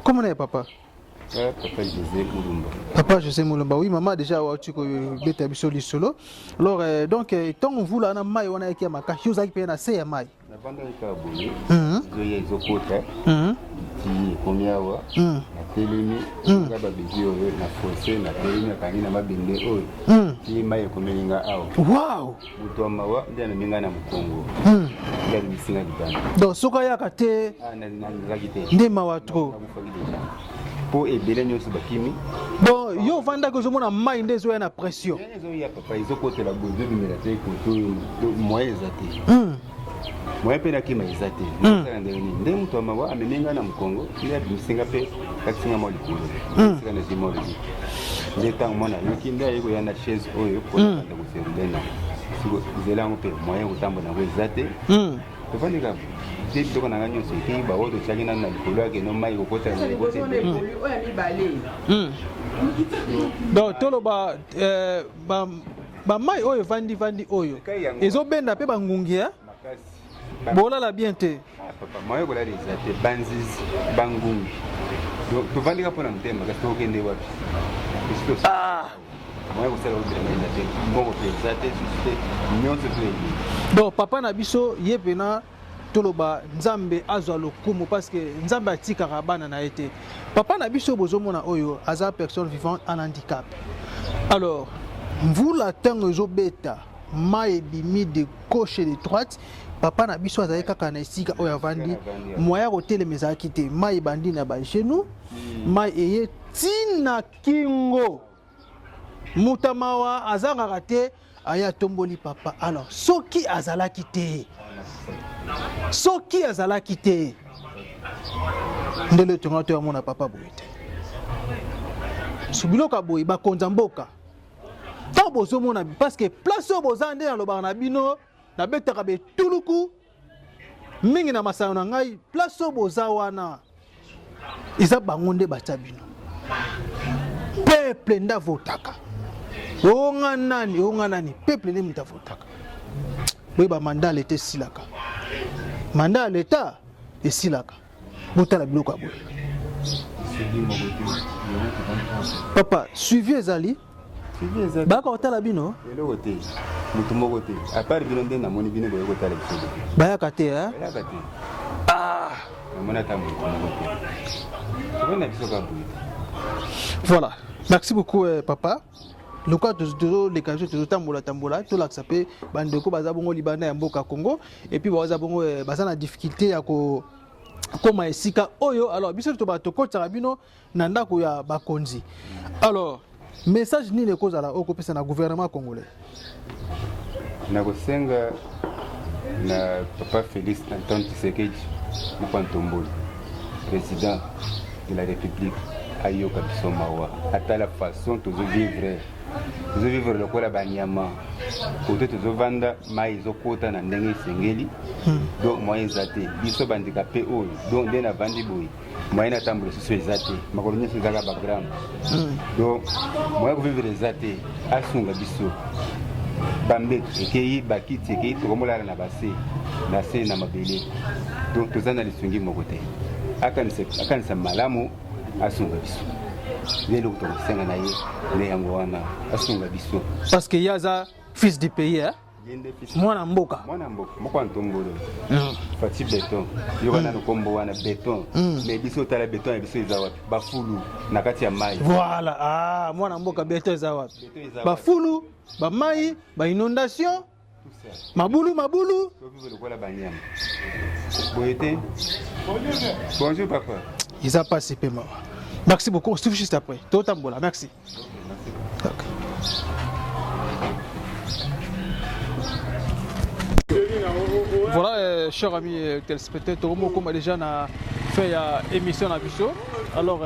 comment est papa? Papa José Moulumba. Oui maman déjà wa tu ko beta biso li solo. Alors donc tant on vous là na mai wana yaki maka chose aki pe na se ya mai na banda ka boye zo ye zo kota ti komiawa na telemi ga ba bizio na fossé na telemi kangi na mabende oyo ti mai komelinga awo. Wow. Mutoma wa ndia na minga na mukongo ndia misinga dibana. Donc soka ya kate na ngakite ndema wa trop po ebele nyonso bakimi. Bon yo vanda ko zo mona mai ndezo ya na pression. Ezo ya papa izo kote la bozo bimela te ko to moye zate. Moye pena kima izate. Sala nde mtu amawa amenenga na mkongo ndia bisinga pe katinga mo likolo. Sika na zimo li. Ndeta mwana yoki ndia yiko ya na chaise oyo ko na kuserudena. Siko zela ngope moye utambo na wezate. Tofani ka tete to kana nganyo siki ba wodo chakina na likolo yake no mai kokota na kote. Oya mi balé. Donc tolo ba mai oyo vandi oyo ezo benda pe bangungi ya bola la bien te papa moyo kola rezate banzizi bangungi donc to vandi ka pona mtema ka to kende wapi moyo kosala obena te mbongo pe rezate juste nyonso to. Donc papa na biso ye pena toloba nzambe azwa lokumu parce que nzambe atikaka bana na ete papa na biso bozomona oyo aza personne vivante en handicap. Alors vous la tango ezobeta mai bimi de gauche et de droite papa na biso azali kaka na esika oyo avandi moya kotelemeza akite mai bandi na ba genou mai eye tina kingo mutamawa azangaka te aya tomboli papa. Alors soki azalaki te ndele tonga to ya mona papa boye te subiloka boye bakonza mboka ta bozomona parce que place oyo boza nde nalobaka na bino nabetaka betuluku mingi na masano na ngai place oyo boza wana eza bango nde batya bino peuple nde avotaka onga nani peuple nde mutu avotaka boyeba mandat leta esilaka mandat ya leta esilaka botala biloko ya boye papa suivi ezali baka kotala bino eloko te mutu moko te apart bino nde namoni bino boye kotala biso bayaka te bayaka te namoni ata mutu moko te okona biso ka boye. Voilà, merci beaucoup papa. Le cas de l'école de tambola to l'accepter bandeko baza bongo libana ya mboka Congo et puis baza bongo baza na difficulté ya ko koma esika oyo. Alors biso to ba to kota bino na ndako ya bakonzi. Alors message nini ekozala okopesa na gouvernement congolais? Na kosenga na papa Félix Antoine Tshisekedi Mpantombolo, président de la République, ayoka biso mawa ata la façon tozo vivre le kola banyama kote tozo vanda mai ezokota na ndenge esengeli. Donc moyen ezate biso bandikape oyo donc nde na vandi boye moyen atambula susu ezate makolo nyonso ezaka bagram. Donc moyen kovivre ezate asunga biso bambeto ekei bakiti ekei tokomolala na base na se na mabele. Donc toza na lisungi moko te akanisa malamu asunga biso lelo tokosenga na ye le yango wana asunga biso parce que yaza fils du pays hein. Mwana mboka moko Ntombolo Fati Beton yokana no kombo wana beton mais biso tala beton ya biso eza wapi bafulu na kati ya mai. Voilà, mwana mboka beton eza wapi bafulu ba mai ba inondation mabulu vivre lokola banyama boyete. Bonjour papa. Ils a passé paiement. Merci beaucoup, on se trouve juste après. Totambola, merci. Okay. Voilà, chers amis téléspectateurs, on a déjà fait une émission à Bisso. Alors,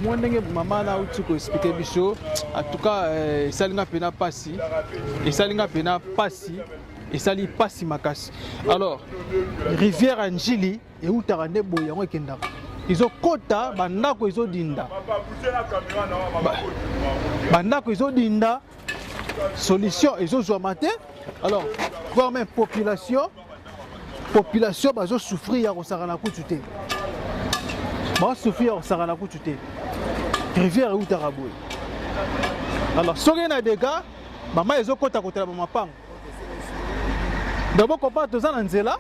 moi, maman a expliqué Bisso. En tout cas, ça n'a pas passé. Et ça n'a pas passé. Et ça n'a pas passé Makassi. Alors, Rivière Angili et où tu as un déboy, ils ont quota, bandako ils ont dinda. Bandako ils ont dinda. Solution ils ont zoamate. Alors, voir même population va souffrir au Sarana Koutouté. Va souffrir au Sarana Koutouté. Rivière ou Taraboué. Alors, si on a des gars, maman ils ont quota côté la maman pang. D'abord, quand on est en Nzela,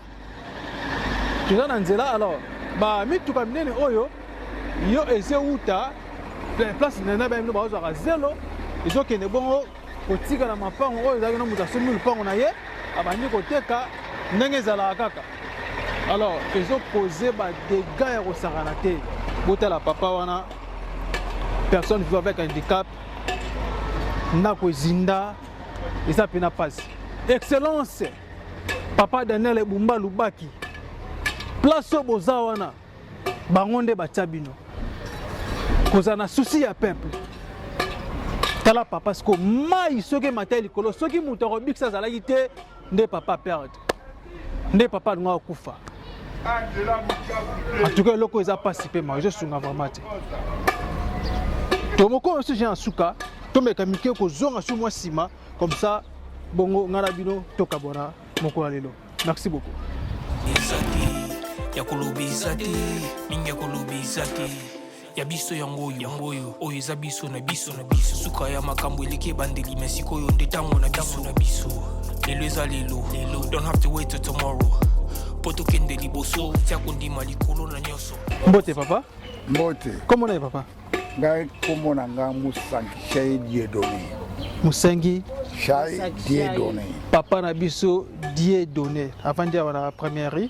tu es en Nzela alors. Bah mi tu kamine oyo yo ese uta place na ba mino bazo ka zelo izo kene bongo kotika na mapango oyo zaki na muta somi lupango na ye abandi koteka ndenge zala kaka. Alors izo poser ba dégâts ya kosakana te bota la papa wana personne vivant avec handicap na kozinda isa pena passe excellence papa Daniel Bumba Lubaki place au bozawana bangonde batabino koza na souci ya peuple tala papa parce que mai soki matel kolo soki muto robik ça zalaki te nde papa perdre nde papa nga kufa en tout cas loko eza participer ma je sunga vraiment te to moko aussi j'ai en suka to mekamike ko zonga sur moi sima comme ça bongo ngara bino to kabora moko lelo. Merci beaucoup. Ya kolobisa te mingi ya kolobisa te ya biso yango oyo eza biso na biso suka ya makambo eleki bandeli mais sikoyo nde tango na biso lelo eza lelo don't have to wait till tomorrow poto kende liboso tia kondima likolo na nyonso. Mbote papa Mbote comment on est papa ngai komo na nga Musangi Chai Dieudonné Musangi Chai Dieudonné papa na biso Dieudonné avant de la première rue.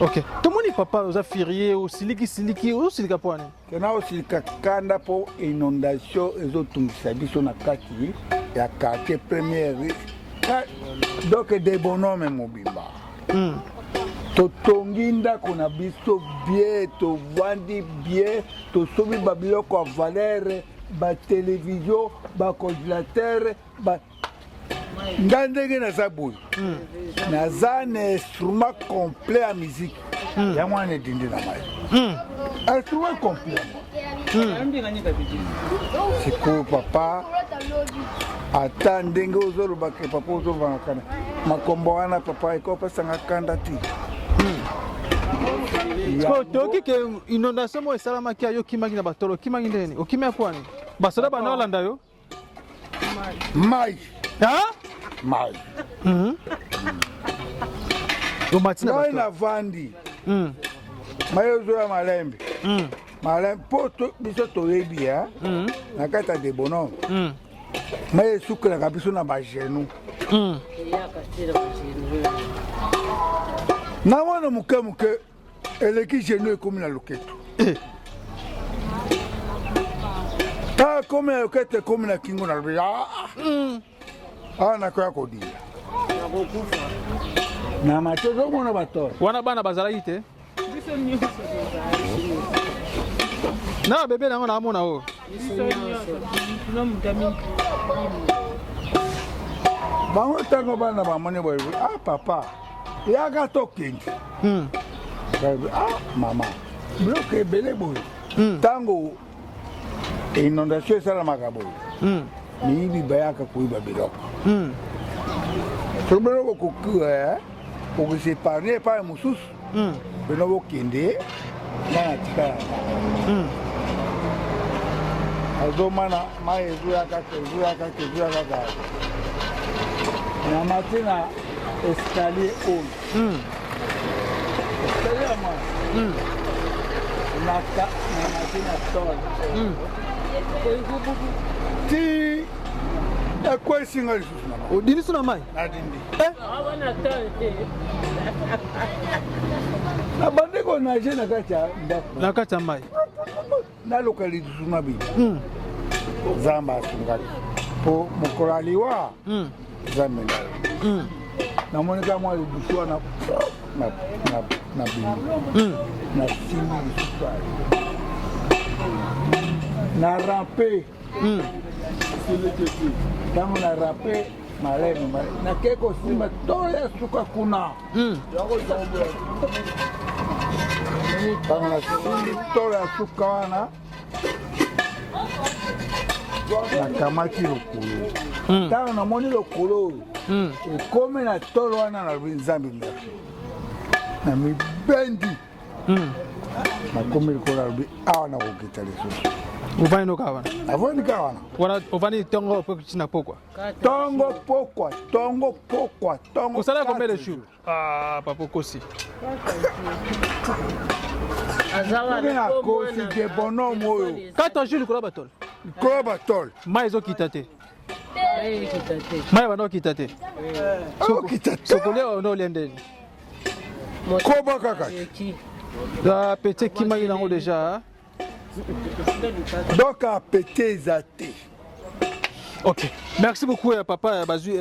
Ok. Tout le monde papa aux affiliés au siliki au silika poane. Kena au silika kanda po inondation ezotungisa biso na kati ya quartier première rue. Donc des bonhommes mobimba. Totongi ndako na biso bien, to vandi bien, to sobi babiloko a valeur, ba télévision, ba congélateur, ba ndenge na zaboy. Na za un instrument complet à musique. Ya mwana dindi na mai. Instrument complet. Siko papa ata ndenge ozoloba ke papa ozovanga kana. Makombo wana papa ikopa sanga kanda ti. Toki ke inondation mo esalama ki ayo kimangi na batolo kimangi ndeni okimya kwani basoda bana Holanda yo mai ha mai o matina bato na vandi mai ozo ya malembe malembe poto biso toyebi ya na kata de bonhomme mai sukela ka biso na ba genou na mwana muke eleki geno ekomi na loketo ta ekomi na loketo ekomi na kingo na lobi awa nakoya kodila na mate ozomona batoro wana bana bazalaki te na bebe nango naamona o bango ntango bana bamoni boye papa yaka tokende mama biloko ebele boye ntango inondation esalamaka boye miyibi bayaka koyiba biloko soki biloko kokia okosepargne epai mosusu bino bokende ngana tika ya azomana mai ezuyakaka na mati na escalier oyo escalier ya mwana na mati na tole ti ekwesinga lisusu na mai odinisu na mai nadindi na bandeko nage na kati ya ndako na kati ya mai naloka lisusu na bino zamba asungaki mpo mokolo aliwa zambe na yo namonika mwa libusu wana na bino na simbi lisusu ayo na rampe ntango na rampe malemi nakei kosimba tolo ya suka kuna ntango nasimbi tolo ya suka wana nakamati lokolo ntango namoni lokolo oyo ekomi na tolo wana na nzambe merci na mibendi nakomi likolo alobi awa nakokita lisusu uvani noka wana avandika wana uvani tongo pokina pokwa tongo pokwa osala combien de jours papa kosi na kosi de bonhomme oyo 4 jours likolo batole likolo batole mai ezokita te mai banda okita te sokolia onda olia ndeni koba kaka pete kimaki nango déjà donc apete eza te. Ok, merci beaucoup papa bazui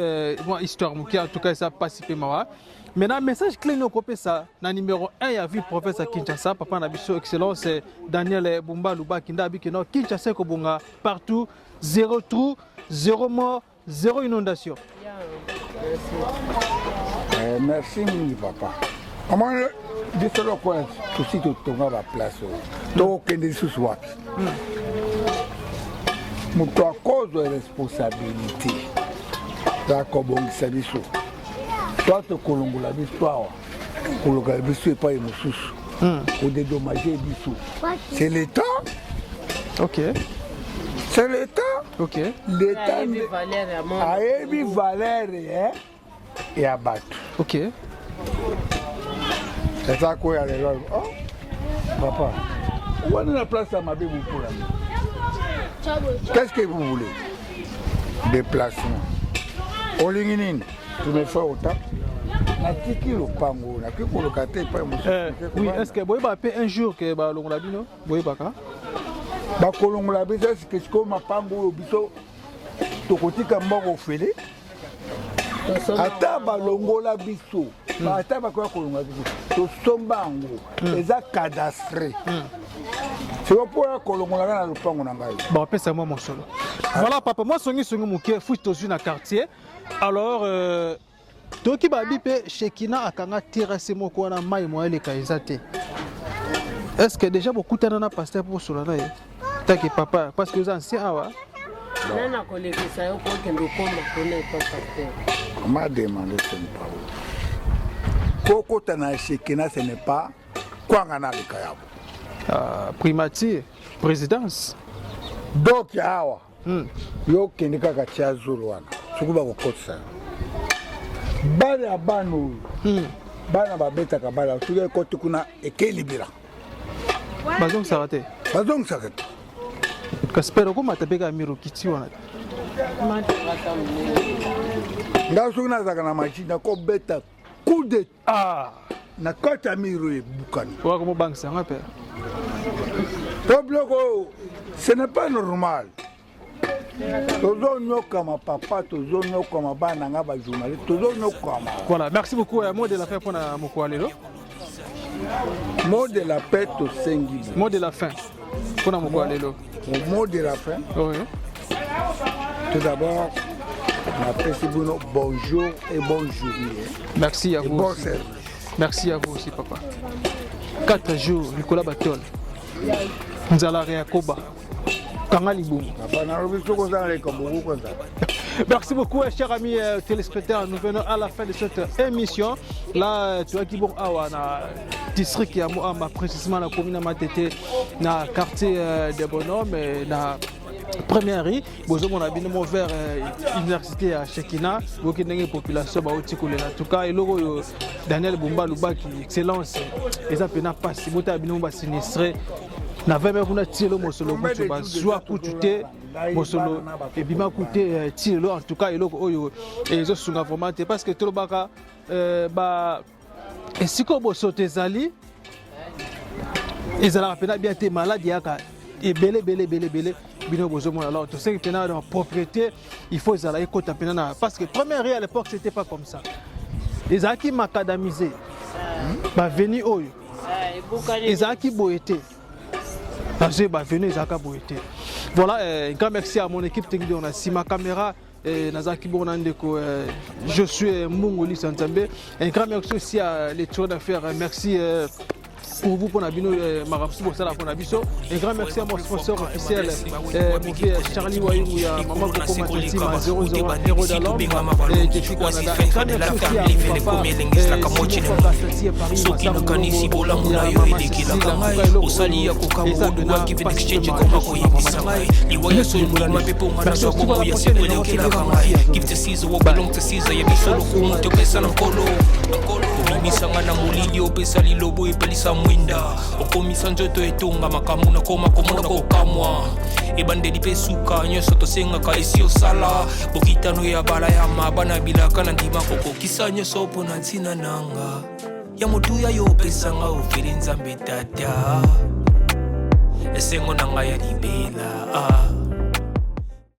moi histoire moki en tout cas ça participer mawa. Maintenant message clé no kopé ça na numéro 1 ya vie professeur Kinshasa papa na biso excellence Daniel Bumba Luba kinda bikeno Kinshasa ko bunga partout 0 trou 0 mort 0 inondation. Merci mingi papa. Comment bisolo kwa tusi totonga ba place to kende susu wapi moto akozwa responsabilité zakobongisa biso soit tokolongola biso awa koloka biso epai mosusu kodédommage biso c'est l'état. Ok, c'est l'état. ok, l'état ayebi valeur ya bato. ok. C'est ça quoi aller là. Oh papa, où est la place à ma bébé pour là? Qu'est-ce que vous voulez? Déplacement. Olinginin, tu me fais autant. Na tiki lo pango, na kiko lo kate pa mo. Oui, est-ce que boyeba pe un jour que ba longola bino? Boyeba ka? Ba kolongola biso est-ce que ko ma pango lo biso to kotika mboko fele? Ata balongola biso ata bakoya kolongola biso tosomba yango eza cadastre siko mpo ya kolongolaka na lopango na ngai bapesa mwa mosolo. Voilà papa moi songi moke futi tozwi na quartier alors toki babi mpe Shekina akanga terrasse moko wana mai mwa eleka eza te. Est-ce que déjà bokutana na pasteur mpo osola na ye taki papa parce que oza ancien awa nana kolekisa yo kokende okoma kona epa pasteur. On m'a demandé ce n'est pas où. Koko tana Shekina ce n'est pas quoi ngana le kayabo. Primatier, présidence. Donc awa. Yo kende kaka tia zuru wana. Sukuba ko kotsa. Bale abano. Bana babeta ka bala sukuba kotu kuna ekelibira. Bazong sarate. Bazong sarate. Kaspero ko matapeka miro kiti wana. Nga soki nazalaka na machine nakobeta coup de na kati ya miro ebukani wakomobangisa nga père po biloko ce n'est pas normal tozonyokama papa tozonyokama bana nga bajournaliste tozonyokama. Voilà, merci beaucoup. Mot de la fin pour Mokwalelo. Mot de la paix tosengi. Mot de la fin pour Mokwalelo. Mot de la fin. Oui. Tout d'abord, bonjour et bonne journée. Merci à vous. Bon aussi. Merci à vous aussi, papa. 4 jours, Nicolas Baton. Nzala Reakoba. Merci beaucoup, chers amis téléspectateurs. Nous venons à la fin de cette émission. Là, tu as dit bon, district qui a précisément la commune de Matete, dans le quartier des bonhommes, dans première rue, nous avons bien vers l'université à Chekina, vous qui avez une population en tout cas, et le Daniel Bumba Luba qui excellence, les appels pas si vous avez bien sinistré. Na vraiment kuna tilo mosolo kutu ba zwa kutute mosolo et bima kute tilo en tout cas eloko oyo ezo sunga vraiment parce que tolo baka ba esiko bosote zali ezala pena bien te malade yaka et belé bino bozo mona alors to sais que pena dans propriété il faut ezala ekota pena na parce que première à l'époque c'était pas comme ça les aki macadamisé ba veni oyo ezaki boete. Voilà, un grand merci à mon équipe technique. On a Sima Caméra, Nazaki Bournandeko, je suis Mungoli Santambe. Un grand merci aussi à l'étoile d'affaires. Merci pour vous pour Nabino Marapsou pour ça pour Nabiso. Un grand merci à mon sponsor officiel, mon frère Charlie Wayou, Maman Coco Matantim à 00 Héros d'Alom et Jeffy Canada. Un grand merci aussi à mon papa, Simo Paris, misanga na molili opesa lilobo epelisa mwinda okomisa nzoto etonga makambo nakoma komona kokamwa ebandeli mpe suka nyonso tosengaka esi osala bokitano ya bala ya mabana bilaka na ndima kokokisa nyonso mpo na ntina nanga ya motuya yo opesanga ofeli nzambe tata esengo na ngai ya libela